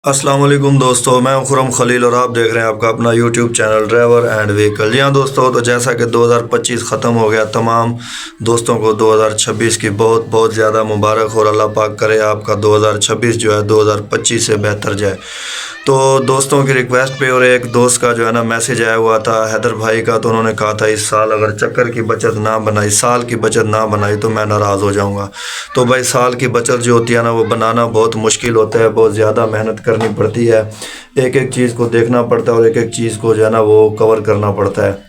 अस्सलाम वालेकुम दोस्तों, मैं खुरम खलील और आप देख रहे हैं आपका अपना YouTube channel driver and vehicle. जी हाँ दोस्तों, तो जैसा कि 2025 ख़त्म हो गया, तमाम दोस्तों को 2026 की बहुत बहुत ज़्यादा मुबारक और अल्लाह पाक करे आपका 2026 जो है 2025 से बेहतर जाए। तो दोस्तों की रिक्वेस्ट पे और एक दोस्त का जो है ना मैसेज आया हुआ था हैदर भाई का, तो उन्होंने कहा था इस साल अगर चक्कर की बचत ना बनाई, साल की बचत ना बनाई तो मैं नाराज़ हो जाऊंगा। तो भाई साल की बचत जो होती है ना वो बनाना बहुत मुश्किल होता है, बहुत ज़्यादा मेहनत करनी पड़ती है, एक एक चीज़ को देखना पड़ता है और एक एक चीज़ को जो है ना वो कवर करना पड़ता है,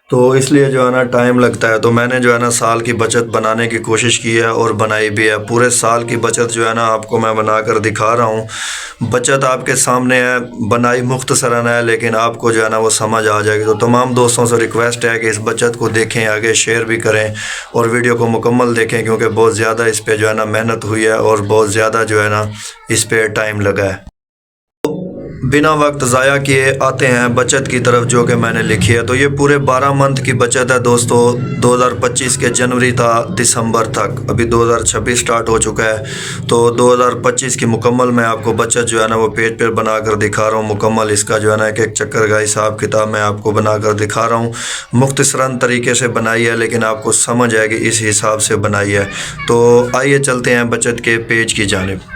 तो इसलिए जो है ना टाइम लगता है। तो मैंने जो है ना साल की बचत बनाने की कोशिश की है और बनाई भी है। पूरे साल की बचत जो है ना आपको मैं बनाकर दिखा रहा हूँ। बचत आपके सामने है, बनाई मुख्तसरन है, लेकिन आपको जो है ना वो समझ आ जाएगी। तो तमाम दोस्तों से रिक्वेस्ट है कि इस बचत को देखें, आगे शेयर भी करें और वीडियो को मुकम्मल देखें, क्योंकि बहुत ज़्यादा इस पर जो है ना मेहनत हुई है और बहुत ज़्यादा जो है ना इस पर टाइम लगा है। बिना वक्त ज़ाया किए आते हैं बचत की तरफ जो कि मैंने लिखी है। तो ये पूरे 12 मंथ की बचत है दोस्तों, 2025 के जनवरी था दिसंबर तक, अभी 2026 स्टार्ट हो चुका है। तो 2025 की मुकम्मल मैं आपको बचत जो है ना वो पेज पर बना कर दिखा रहा हूँ। मुकम्मल इसका जो है ना एक एक चक्कर का हिसाब किताब मैं आपको बना कर दिखा रहा हूँ। मुख्तसरन तरीके से बनाई है, लेकिन आपको समझ आएगी इस हिसाब से बनाई है। तो आइए चलते हैं बचत के पेज की जानिब।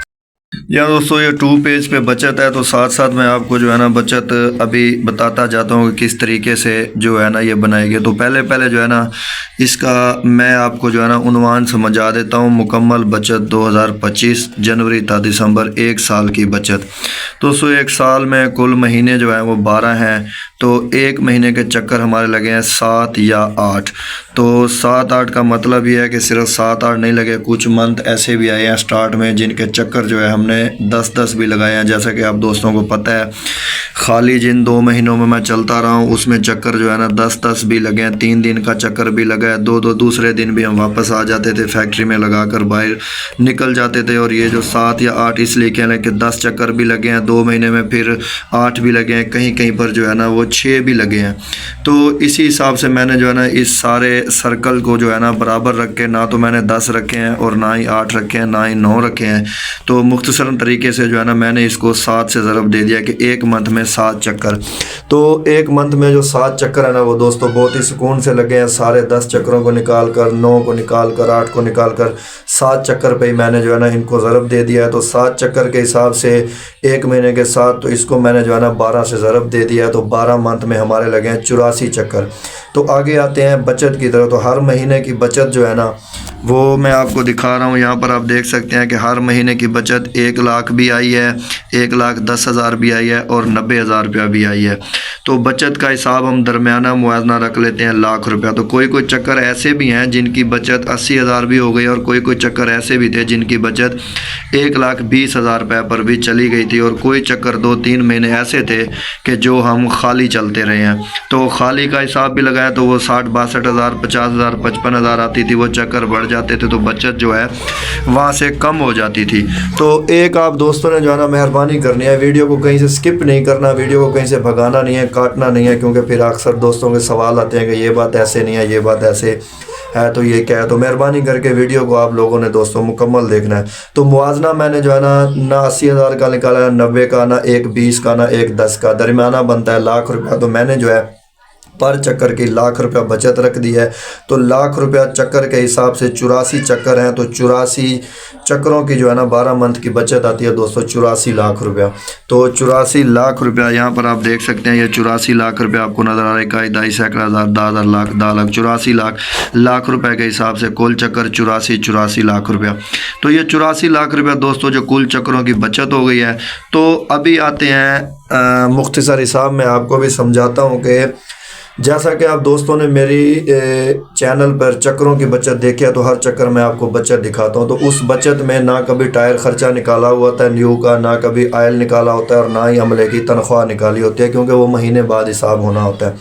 या दोस्तों ये 2 पेज पे बचत है, तो साथ साथ मैं आपको जो है ना बचत अभी बताता जाता हूँ कि किस तरीके से जो है ना ये बनाएगी। तो पहले जो है ना इसका मैं आपको जो है ना उन्वान समझा देता हूँ। मुकम्मल बचत 2025 जनवरी था दिसंबर, एक साल की बचत। दोस्तों एक साल में कुल महीने जो है वो 12 हैं, तो एक महीने के चक्कर हमारे लगे हैं 7 या 8। तो 7-8 का मतलब ये है कि सिर्फ 7-8 नहीं लगे, कुछ मंथ ऐसे भी आए हैं स्टार्ट में जिनके चक्कर जो है हमने 10-10 भी लगाए हैं। जैसा कि आप दोस्तों को पता है, खाली जिन 2 महीनों में मैं चलता रहा हूँ उसमें चक्कर जो है ना 10-10 भी लगे हैं। 3 दिन का चक्कर भी लगा है, 2-2 दूसरे दिन भी हम वापस आ जाते थे, फैक्ट्री में लगाकर बाहर निकल जाते थे। और ये जो 7 या 8 इसलिए कह रहे हैं कि 10 चक्कर भी लगे हैं 2 महीने में, फिर 8 भी लगे हैं, कहीं कहीं पर जो है ना वो 6 भी लगे हैं। तो इसी हिसाब से मैंने जो है ना इस सारे सर्कल को जो है ना बराबर रख के, ना तो मैंने 10 रखे हैं और ना ही 8 रखे हैं, ना ही 9 रखे हैं। तो मुख्तसरन तरीके से जो है ना मैंने इसको 7 से ज़रब दे दिया कि एक मंथ में 7 चक्कर। तो एक मंथ में जो 7 चक्कर है ना वो दोस्तों बहुत ही सुकून से लगे हैं। सारे 10 चक्करों को निकाल कर, 9 को निकाल कर, 8 को निकाल कर 7 चक्कर पे ही मैंने जो है ना इनको ज़रब दे दिया है। तो 7 चक्कर के हिसाब से एक महीने के 7, तो इसको मैंने जो है ना 12 से ज़रब दे दिया है। तो 12 मंथ में हमारे लगे हैं 84 चक्कर। तो आगे आते हैं बचत की तरफ। तो हर महीने की बचत जो है ना वो मैं आपको दिखा रहा हूँ। यहाँ पर आप देख सकते हैं कि हर महीने की बचत 1 लाख भी आई है, 1,10,000 भी आई है और 90,000 रुपया भी आई है। तो बचत का हिसाब हम दरमियाना मुआवजा रख लेते हैं लाख रुपया। तो कोई कोई चक्कर ऐसे भी हैं जिनकी बचत 80,000 भी हो गई, और कोई कोई चक्कर ऐसे भी थे जिनकी बचत 1,20,000 रुपये पर भी चली गई थी। और कोई चक्कर 2-3 महीने ऐसे थे कि जो हम खाली चलते रहे हैं। तो खाली का हिसाब भी लगाया तो वो 60-62,000, 50,000, 55,000 आती थी। वो चक्कर बढ़ जाते थे तो बचत जो है वहाँ से कम हो जाती थी। तो एक आप दोस्तों ने जो है ना मेहरबानी करनी है, वीडियो को कहीं से स्किप नहीं करना, वीडियो को कहीं से भगाना नहीं है, काटना नहीं है, क्योंकि फिर अक्सर दोस्तों के सवाल आते हैं कि ये बात ऐसे नहीं है, ये बात ऐसे है, तो ये क्या है। तो मेहरबानी करके वीडियो को आप लोगों ने दोस्तों मुकम्मल देखना है। तो मुआवजा मैंने जो है ना 80,000 का निकाला है, 90 का, ना 1,20 का, ना 1,10 का, दरमियाना बनता है लाख रुपया। तो मैंने जो है पर चक्कर की लाख रुपया बचत रख दी है। तो लाख रुपया चक्कर के हिसाब से 84 चक्कर हैं, तो 84 चक्करों की जो है ना 12 मंथ की बचत आती है दोस्तों 84 लाख रुपया। तो 84 लाख रुपया यहाँ पर आप देख सकते हैं, ये 84 लाख रुपया आपको नज़र आ रहा है। 1,2 सैकड़ा हज़ार 10,000 लाख 10 लाख 84 लाख रुपए के हिसाब से कुल चक्कर 84 लाख रुपया। तो ये 84 लाख रुपया दोस्तों जो कुल चक्करों की बचत हो गई है। तो अभी आते हैं मुख्तसर हिसाब में आपको भी समझाता हूँ कि जैसा कि आप दोस्तों ने मेरी चैनल पर चक्करों की बचत देखी है, तो हर चक्कर में आपको बचत दिखाता हूं। तो उस बचत में ना कभी टायर खर्चा निकाला हुआ था न्यू का, ना कभी आयल निकाला होता है, और ना ही अमले की तनख्वाह निकाली होती है, क्योंकि वो महीने बाद हिसाब होना होता है।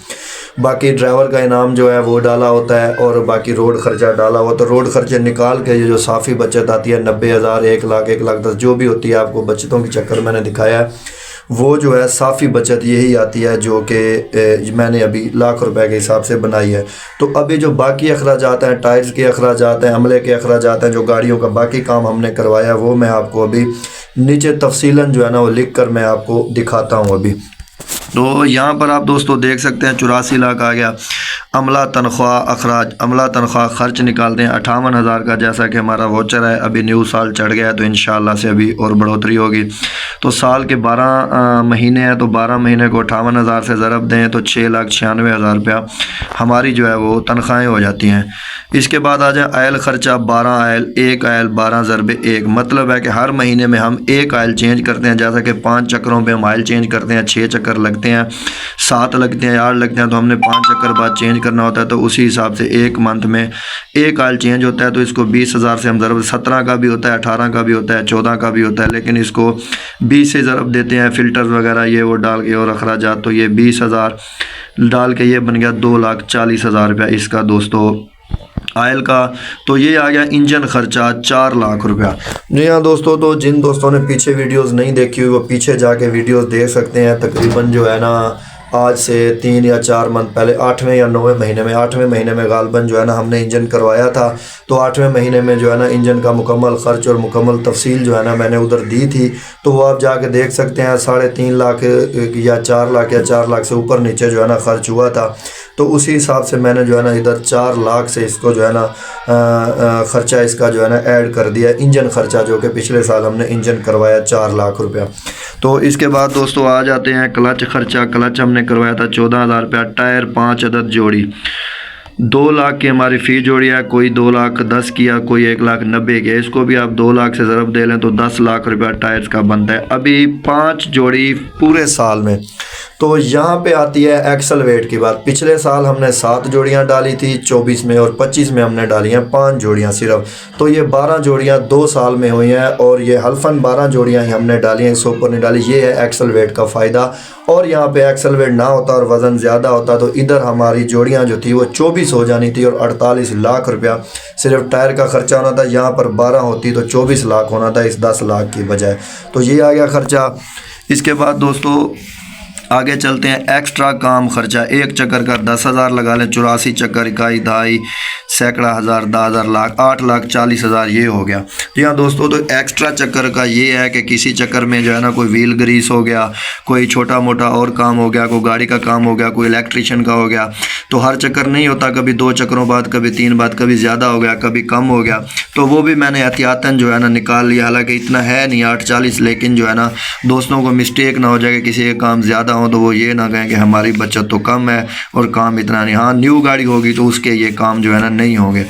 बाकी ड्राइवर का इनाम जो है वो डाला होता है, और बाकी रोड खर्चा डाला हुआ। तो रोड खर्चे निकाल के ये जो साफ़ी बचत आती है 90,000, 1 लाख, 1,10,000 जो भी होती है, आपको बचतों की चक्कर मैंने दिखाया है, वो जो है साफ़ी बचत यही आती है जो कि मैंने अभी लाख रुपए के हिसाब से बनाई है। तो अभी जो बाकी अखराजात हैं, टायर्स के अखराजात हैं, अमले के अखराजात हैं, जो गाड़ियों का बाकी काम हमने करवाया, वो मैं आपको अभी नीचे तफसीलन जो है ना वो लिख कर मैं आपको दिखाता हूँ अभी। तो यहाँ पर आप दोस्तों देख सकते हैं 84 लाख आ गया। अमला तनख्वाह अखराज, अमला तनख्वाह खर्च निकालते हैं 58,000 का, जैसा कि हमारा वोचर है। अभी न्यू साल चढ़ गया है तो इंशाअल्लाह से अभी और बढ़ोतरी होगी। तो साल के 12 महीने हैं तो 12 महीने को 58,000 से ज़रब दें तो 6,96,000 रुपया हमारी जो है वो तनख्वाहें हो जाती हैं। इसके बाद आ जाए आयल ख़र्चा 12 आयल, 1 आयल 12 ज़रबे 1, मतलब है कि हर महीने में हम 1 आयल चेंज करते हैं। जैसा कि 5 चक्करों पे हम आयल चेंज करते हैं, 6 चक्कर लगते हैं, 7 लगते हैं, 8 लगते हैं, तो हमने 5 चक्कर बाद चेंज करना होता है। तो उसी हिसाब से एक मंथ में 1 आयल चेंज होता है। तो इसको 20,000 से हम ज़रब, 17 का भी होता है, 18 का भी होता है, 14 का भी होता है, लेकिन इसको 20 से ज़रब देते हैं, फ़िल्टर वगैरह ये वो डाल के और अखराजात। तो ये 20,000 डाल के ये बन गया 2,40,000 रुपया इसका दोस्तों आयल का। तो ये आ गया इंजन खर्चा 4 लाख रुपया। जी हाँ दोस्तों, तो जिन दोस्तों ने पीछे वीडियोस नहीं देखी हुई वो पीछे जाके वीडियोस देख सकते हैं। तकरीबन जो है ना आज से 3 या 4 मंथ पहले 8वें या 9वें महीने में, 8वें महीने में गालबन जो है ना हमने इंजन करवाया था। तो 8वें महीने में जो है ना इंजन का मुकम्मल ख़र्च और मुकम्मल तफसील जो है ना मैंने उधर दी थी। तो वो आप जाके देख सकते हैं। 3.5 लाख या 4 लाख या 4 लाख से ऊपर नीचे जो है ना ख़र्च हुआ था। तो उसी हिसाब से मैंने जो है ना इधर 4 लाख से इसको जो है ना ख़र्चा इसका जो है ना ऐड कर दिया, इंजन ख़र्चा, जो कि पिछले साल हमने इंजन करवाया 4 लाख रुपया। तो इसके बाद दोस्तों आ जाते हैं क्लच खर्चा। क्लच हमने करवाया था 14,000 रुपया। टायर 5 अदद जोड़ी, 2 लाख की हमारी फ़ी जोड़ी है। कोई 2,10,000 किया, कोई 1,90,000 किया। इसको भी आप 2 लाख से ज़रब दे लें तो 10 लाख रुपया टायर्स का बनता है। अभी 5 जोड़ी पूरे साल में। तो यहाँ पे आती है एक्सल वेट की बात। पिछले साल हमने 7 जोड़ियाँ डाली थी 24 में, और 25 में हमने डाली हैं 5 जोड़ियाँ सिर्फ। तो ये 12 जोड़ियाँ 2 साल में हुई हैं, और ये हल्फन 12 जोड़ियाँ ही हमने डाली हैं, इससे ऊपर नहीं डाली। ये है एक्सल वेट का फ़ायदा। और यहाँ पे एक्सल वेट ना होता और वज़न ज़्यादा होता तो इधर हमारी जोड़ियाँ जो थी वो 24 हो जानी थी और 48 लाख रुपया सिर्फ टायर का ख़र्चा होना था। यहाँ पर 12 होती तो 24 लाख होना था इस 10 लाख की बजाय। तो ये आ गया ख़र्चा। इसके बाद दोस्तों आगे चलते हैं। एक्स्ट्रा काम खर्चा, 1 चक्कर का 10,000 लगा लें, 84 चक्कर, इकाई दहाई, सैकड़ा हज़ार, 10,000, लाख, 8,40,000 ये हो गया। जी हाँ दोस्तों, तो एक्स्ट्रा चक्कर का ये है कि किसी चक्कर में जो है ना कोई व्हील ग्रीस हो गया, कोई छोटा मोटा और काम हो गया, कोई गाड़ी का काम हो गया, कोई इलेक्ट्रिशियन का हो गया। तो हर चक्कर नहीं होता, कभी 2 चक्करों बाद, कभी 3 बाद, कभी ज़्यादा हो गया, कभी कम हो गया। तो वो भी मैंने एहतियातन जो है ना निकाल लिया। हालांकि इतना है नहीं 8,40, लेकिन जो है ना दोस्तों को मिस्टेक ना हो जाए कि किसी का काम ज़्यादा हो तो वो ये ना कहें कि हमारी बचत तो कम है और काम इतना नहीं। हाँ, न्यू गाड़ी होगी तो उसके ये काम जो है ना नहीं होंगे।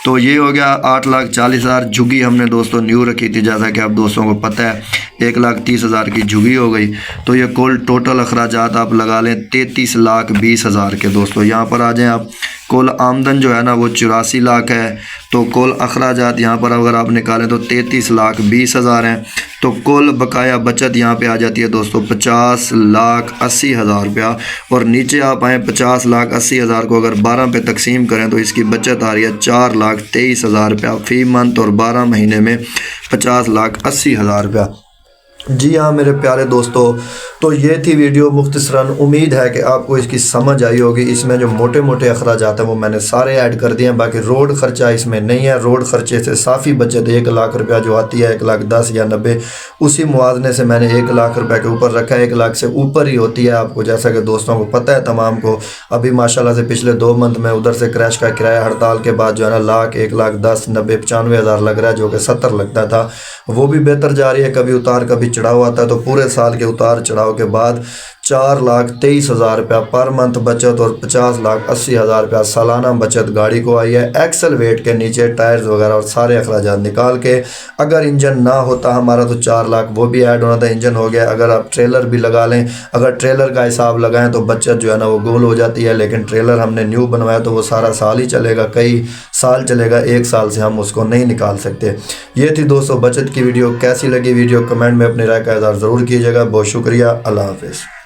तो ये हो गया 8,40,000। झुग्गी हमने दोस्तों न्यू रखी थी, जैसा कि आप दोस्तों को पता है 1,30,000 की झुग्गी हो गई। तो ये कुल टोटल अखराजात आप लगा लें 33,20,000 के। दोस्तों यहाँ पर आ जाएं आप। कुल आमदन जो है ना वो 84 लाख है। तो कुल अखराजात यहाँ पर अगर आप निकालें तो 33,20,000 हैं। तो कुल बकाया बचत यहाँ पे आ जाती है दोस्तों 50,80,000 रुपया। और नीचे आप आएँ 50,80,000 को अगर 12 पे तकसीम करें तो इसकी बचत आ रही है 4,23,000 रुपया फ़ी मंथ, और 12 महीने में 50,80,000 रुपया। जी हाँ मेरे प्यारे दोस्तों, तो ये थी वीडियो मुख्तसरन। उम्मीद है कि आपको इसकी समझ आई होगी। इसमें जो मोटे मोटे अखराजात हैं वो मैंने सारे ऐड कर दिए हैं। बाकी रोड ख़र्चा इसमें नहीं है। रोड ख़र्चे से साफ़ी बचत 1 लाख रुपया जो आती है, 1,10,000 या 90, उसी मुआवजे से मैंने 1 लाख रुपये के ऊपर रखा है। 1 लाख से ऊपर ही होती है आपको, जैसा कि दोस्तों को पता है तमाम को। अभी माशाल्लाह से पिछले 2 मंथ में उधर से क्रैश का किराया हड़ताल के बाद जो है ना 1,10,000, 90, 95,000 लग रहा है, जो कि 70 लगता था। वो भी बेहतर जा रही है। कभी उतार कभी चढ़ाव आता है। तो पूरे साल के उतार चढ़ाव के बाद 4,23,000 रुपया पर मंथ बचत और 50,80,000 रुपया सालाना बचत गाड़ी को आई है। एक्सल वेट के नीचे टायर्स वगैरह और सारे अखराजात निकाल के। अगर इंजन ना होता हमारा तो 4 लाख वो भी ऐड होना था। इंजन हो गया। अगर आप ट्रेलर भी लगा लें, अगर ट्रेलर का हिसाब लगाएं तो बचत जो है ना वो गोल हो जाती है। लेकिन ट्रेलर हमने न्यू बनवाया तो वो सारा साल ही चलेगा, कई साल चलेगा, 1 साल से हम उसको नहीं निकाल सकते। ये थी दोस्तों बचत की वीडियो। कैसी लगी वीडियो कमेंट में अपनी राय का इज़हार ज़रूर कीजिएगा। बहुत शुक्रिया। अल्लाह हाफ़िज़।